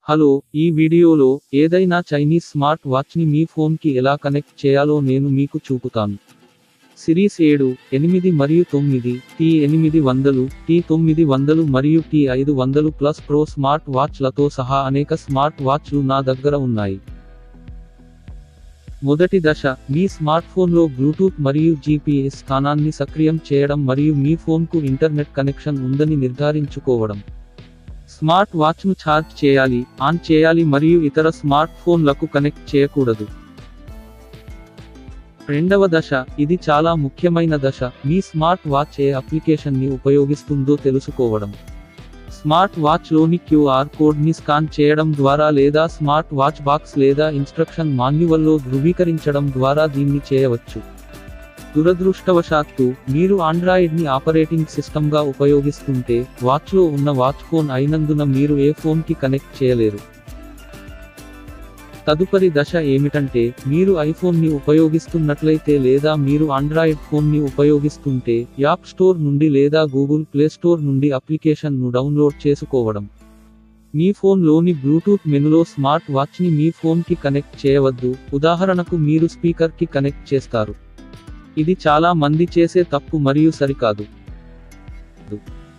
Hello, ఈ వీడియోలో ఏదైనా చైనీస్ స్మార్ట్ వాచ్ని మీ ఫోన్కి ఎలా కనెక్ట్ చేయాలో నేను మీకు చూపుతాను. సిరీస్ 7, 8 మరియు 9, T800, T900 మరియు T500 ప్లస్ ప్రో స్మార్ట్ వాచ్లతో సహా అనేక స్మార్ట్ వాచ్లు నా దగ్గర ఉన్నాయి. మొదటి దశ, మీ స్మార్ట్ఫోన్లో బ్లూటూత్ మరియు జీపీఎస్ స్థానాన్ని సక్రియం చేయడం మరియు మీ ఫోన్కు ఇంటర్నెట్ కనెక్షన్ ఉందని నిర్ధారించుకోవడం. స్మార్ట్ వాచ్ను ఛార్జ్ చేయాలి, ఆన్ చేయాలి మరియు ఇతర స్మార్ట్ ఫోన్లకు కనెక్ట్ చేయకూడదు. రెండవ దశ, ఇది చాలా ముఖ్యమైన దశ, మీ స్మార్ట్ వాచ్ ఏ అప్లికేషన్ని ఉపయోగిస్తుందో తెలుసుకోవడం. స్మార్ట్ వాచ్లోని క్యూఆర్ కోడ్ని స్కాన్ చేయడం ద్వారా లేదా స్మార్ట్ వాచ్ బాక్స్ లేదా ఇన్స్ట్రక్షన్ మాన్యువల్లో ధృవీకరించడం ద్వారా దీన్ని చేయవచ్చు. దురదృష్టవశాత్తు, మీరు ఆండ్రాయిడ్ని ఆపరేటింగ్ సిస్టమ్గా ఉపయోగిస్తుంటే, వాచ్లో ఉన్న వాచ్ ఫోన్ అయినందున మీరు ఏ ఫోన్కి కనెక్ట్ చేయలేరు. తదుపరి దశ ఏమిటంటే, మీరు ఐఫోన్ని ఉపయోగిస్తున్నట్లయితే లేదా మీరు ఆండ్రాయిడ్ ఫోన్ని ఉపయోగిస్తుంటే, యాప్ స్టోర్ నుండి లేదా గూగుల్ ప్లే స్టోర్ నుండి అప్లికేషన్ను డౌన్లోడ్ చేసుకోవడం. మీ ఫోన్లోని బ్లూటూత్ మెనులో స్మార్ట్ వాచ్ని మీ ఫోన్కి కనెక్ట్ చేయవద్దు, ఉదాహరణకు మీరు స్పీకర్కి కనెక్ట్ చేస్తారు. ఇది చాలా మంది చేసే తప్పు మరియు సరికాదు.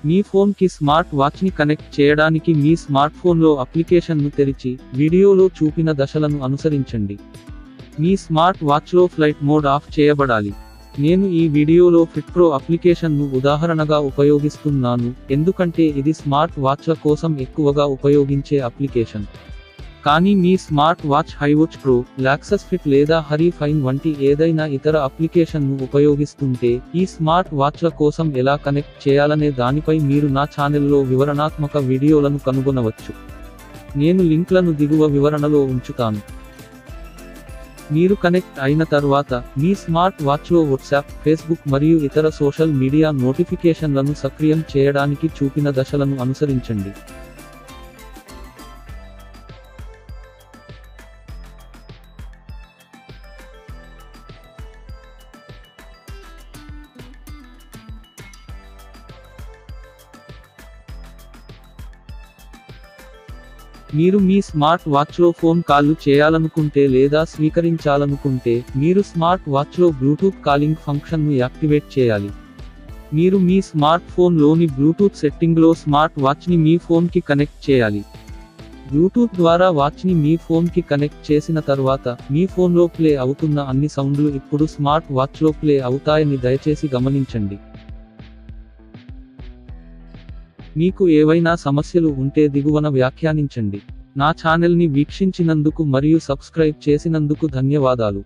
మీ ఫోన్కి స్మార్ట్ వాచ్ని కనెక్ట్ చేయడానికి మీ స్మార్ట్ఫోన్లో అప్లికేషన్ను తెరిచి, వీడియోలో చూపిన దశలను అనుసరించండి. మీ స్మార్ట్ వాచ్లో ఫ్లైట్ మోడ్ ఆఫ్ చేయబడాలి. నేను ఈ వీడియోలో ఫిట్ ప్రో అప్లికేషన్ను ఉదాహరణగా ఉపయోగిస్తున్నాను, ఎందుకంటే ఇది స్మార్ట్ వాచ్ల కోసం ఎక్కువగా ఉపయోగించే అప్లికేషన్. కానీ మీ స్మార్ట్ వాచ్ హైవాచ్ ప్రో, లాక్సస్ ఫిట్ లేదా హరీ ఫైన్ వంటి ఏదైనా ఇతర అప్లికేషన్ను ఉపయోగిస్తుంటే, ఈ స్మార్ట్ వాచ్ల కోసం ఎలా కనెక్ట్ చేయాలనే దానిపై మీరు నా ఛానెల్లో వివరణాత్మక వీడియోలను కనుగొనవచ్చు. నేను లింక్లను దిగువ వివరణలో ఉంచుతాను. మీరు కనెక్ట్ అయిన తర్వాత, మీ స్మార్ట్ వాచ్లో వాట్సాప్, ఫేస్బుక్ మరియు ఇతర సోషల్ మీడియా నోటిఫికేషన్లను సక్రియం చేయడానికి చూపిన దశలను అనుసరించండి. మీరు మీ స్మార్ట్ వాచ్లో ఫోన్ కాల్లు చేయాలనుకుంటే లేదా స్వీకరించాలనుకుంటే, మీరు స్మార్ట్ వాచ్లో బ్లూటూత్ కాలింగ్ ఫంక్షన్ను యాక్టివేట్ చేయాలి. మీరు మీ స్మార్ట్ ఫోన్లోని బ్లూటూత్ సెట్టింగ్లో స్మార్ట్ వాచ్ని మీ ఫోన్కి కనెక్ట్ చేయాలి. బ్లూటూత్ ద్వారా వాచ్ని మీ ఫోన్కి కనెక్ట్ చేసిన తర్వాత, మీ ఫోన్లో ప్లే అవుతున్న అన్ని సౌండ్లు ఇప్పుడు స్మార్ట్ వాచ్లో ప్లే అవుతాయని దయచేసి గమనించండి. మీకు ఏవైనా సమస్యలు ఉంటే దిగువన వ్యాఖ్యానించండి. నా ఛానెల్ని వీక్షించినందుకు మరియు సబ్స్క్రైబ్ చేసినందుకు ధన్యవాదాలు.